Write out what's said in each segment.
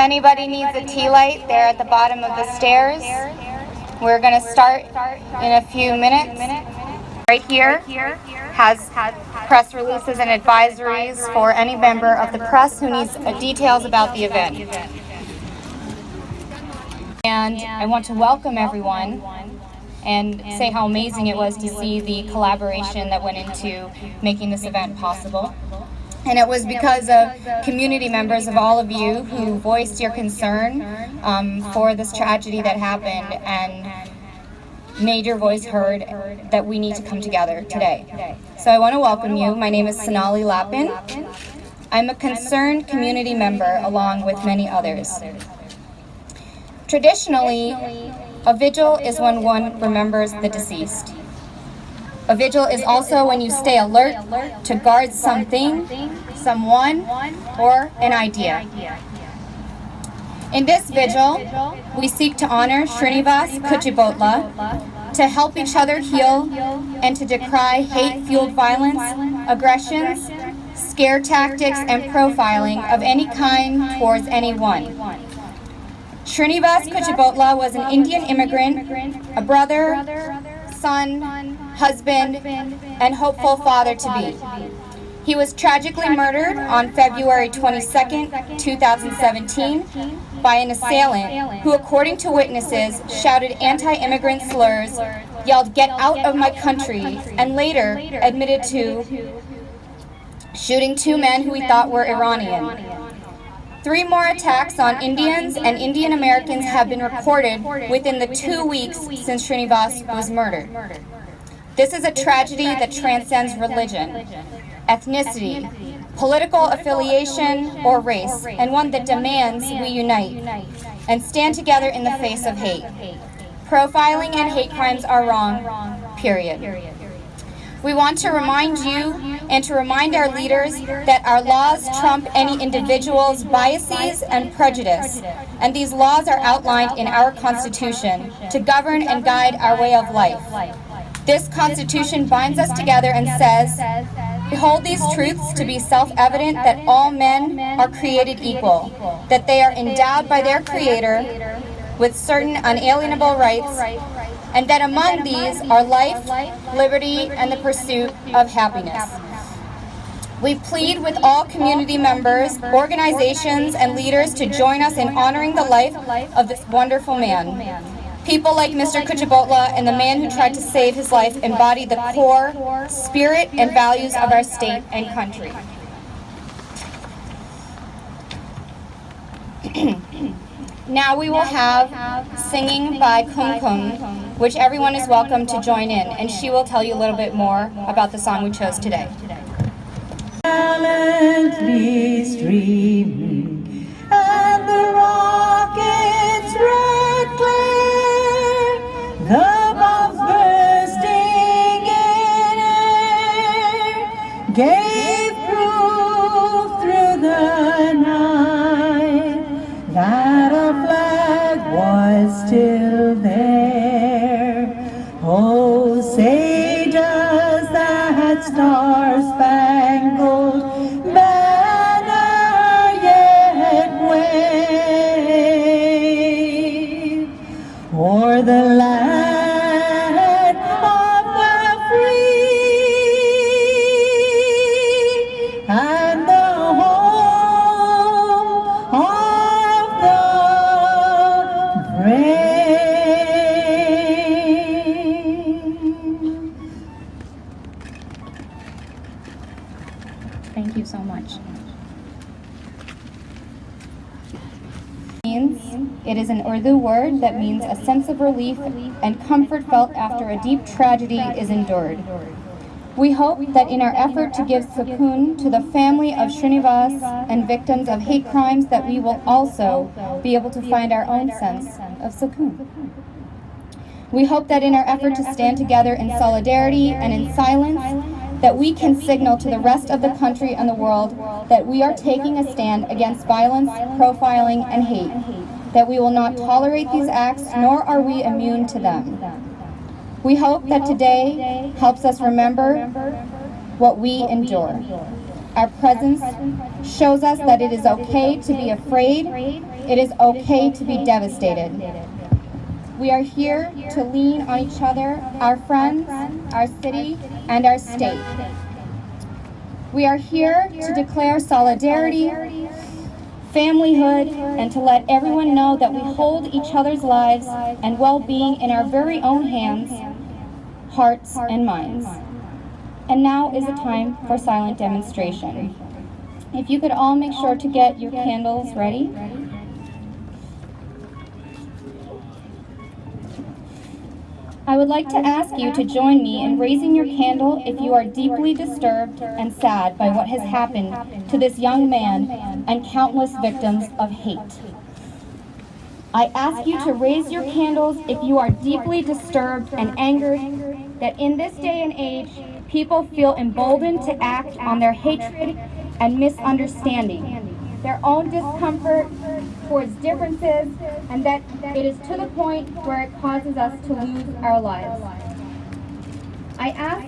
anybody needs a tea light, they're at the bottom of the stairs. We're going to start in a few minutes. Right here has press releases and advisories for any member of the press who needs details about the event. And I want to welcome everyone and say how amazing it was to see the collaboration that went into making this event possible. And it was because of community members of all of you who voiced your concern for this tragedy that happened and made your voice heard that we need to come together today. So I want to welcome you. My name is Sonali Lappin. I'm a concerned community member along with many others. Traditionally, a vigil is when one remembers the deceased. A vigil is also when you stay alert to guard something, someone, or an idea. In this vigil, we seek to honor Srinivas Kochibotla, to help each other heal, and to decry hate-fueled violence, aggressions, scare tactics, and profiling of any kind towards anyone. Srinivas Kochibotla was an Indian immigrant, a brother, son, husband, and hopeful father-to-be. He was tragically murdered on February 22nd, 2017 by an assailant who, according to witnesses, shouted anti-immigrant slurs, yelled, "Get out of my country," and later admitted to shooting two men who he thought were Iranian. 3 more attacks on Indians and Indian Americans have been recorded within the 2 weeks since Srinivas was murdered. This is a tragedy that transcends religion, ethnicity, political affiliation, or race, and one that demands we unite and stand together in the face of hate. Profiling and hate crimes are wrong, period. We want to remind you and to remind our leaders that our laws trump any individual's biases and prejudice, and these laws are outlined in our Constitution to govern and guide our way of life. This Constitution binds us together and says, "We hold these truths to be self-evident that all men are created equal, that they are endowed by their Creator with certain unalienable rights, and that among these are life, liberty, and the pursuit of happiness." We plead with all community members, organizations, and leaders to join us in honoring the life of this wonderful man. People like Mr. Kuchibotla and the man who tried to save his life embody the core spirit and values of our state and country. Now we will have singing by Kung Kung, which everyone is welcome to join in, and she will tell you a little bit more about the song we chose today. Silently streaming, and the rocket's red glare, the bombs bursting in air, gave proof through the night that a flag was still there. Oh, say does that star-spangled banner yet wave o'er the land of the free and the home of the brave? Thank you so much. It is an Urdu word that means a sense of relief and comfort felt after a deep tragedy is endured. We hope that in our effort to give sukoon to the family of Srinivas and victims of hate crimes, that we will also be able to find our own sense of sukoon. We hope that in our effort to stand together in solidarity and in silence, that we can signal to the rest of the country and the world that we are taking a stand against violence, profiling, and hate, that we will not tolerate these acts, nor are we immune to them. We hope that today helps us remember what we endure. Our presence shows us that it is okay to be afraid. It is okay to be devastated. We are here to lean on each other, our friends, our city, and our state. We are here to declare solidarity, familyhood, and to let everyone know that we hold each other's lives and well-being in our very own hands, hearts, and minds. And now is the time for silent demonstration. If you could all make sure to get your candles ready. I would like to ask you to join me in raising your candle if you are deeply disturbed and sad by what has happened to this young man and countless victims of hate. I ask you to raise your candles if you are deeply disturbed and angered that in this day and age, people feel emboldened to act on their hatred and misunderstanding, their own discomfort towards differences, and that it is to the point where it causes us to lose our lives. I ask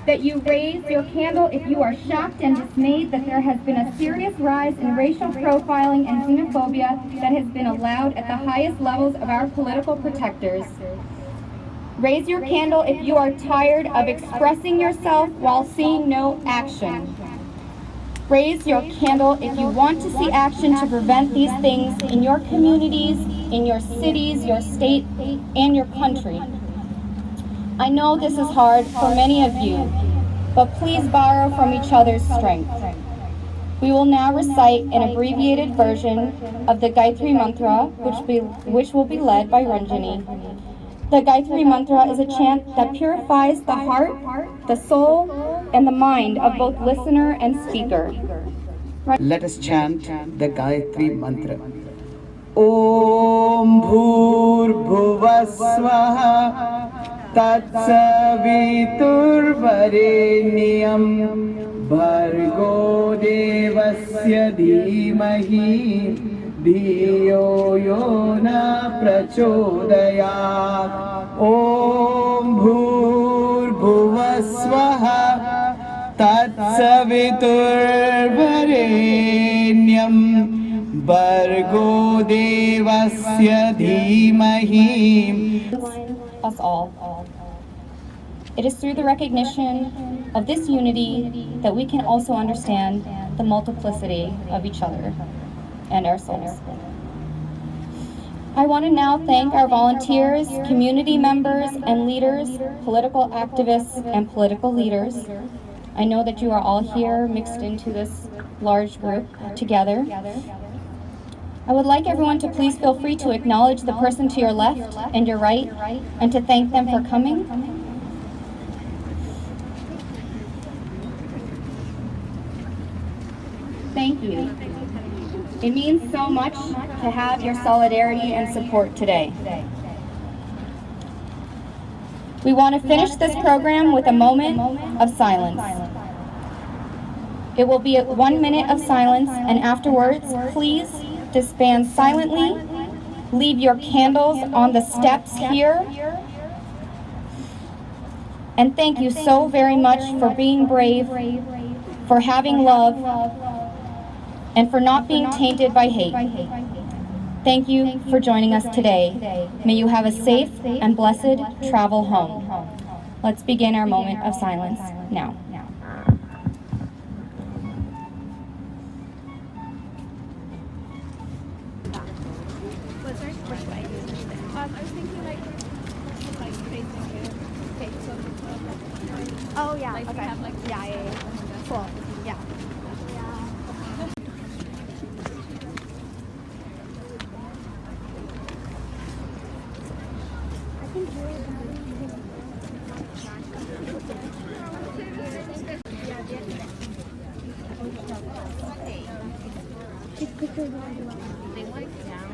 that you raise your candle if you are shocked and dismayed that there has been a serious rise in racial profiling and xenophobia that has been allowed at the highest levels of our political protectors. Raise your candle if you are tired of expressing yourself while seeing no action. Raise your candle if you want to see action to prevent these things in your communities, in your cities, your state, and your country. I know this is hard for many of you, but please borrow from each other's strength. We will now recite an abbreviated version of the Gayatri Mantra, which will be led by Ranjani. The Gayatri Mantra is a chant that purifies the heart, the soul, and the mind of both listener and speaker. Let us chant the Gayatri Mantra. Om Bhur Bhuvasvaha Tatsaviturvarenyam Bhargo Devasya Dhimahi Dhiyo Yona Prachodayat. Om Bhur Bhuvasvaha Tatsaviturvarenyam Bhargo Devasya Dhimahi. Us all. It is through the recognition of this unity that we can also understand the multiplicity of each other and our souls. I want to now thank our volunteers, community members and leaders, political activists and political leaders. I know that you are all here mixed into this large group together. I would like everyone to please feel free to acknowledge the person to your left and your right and to thank them for coming. Thank you. It means so much to have your solidarity and support today. We want to finish this program with a moment of silence. It will be 1 minute of silence, and afterwards, please disband silently. Leave your candles on the steps here. And thank you so very much for being brave, for having love, and for not being tainted by hate. Thank you for joining us today. May you have a safe and blessed travel home. Let's begin our moment of silence now. I was thinking like facing you. Okay, so oh yeah, like okay. Have, like, yeah. Cool. Yeah. They like that.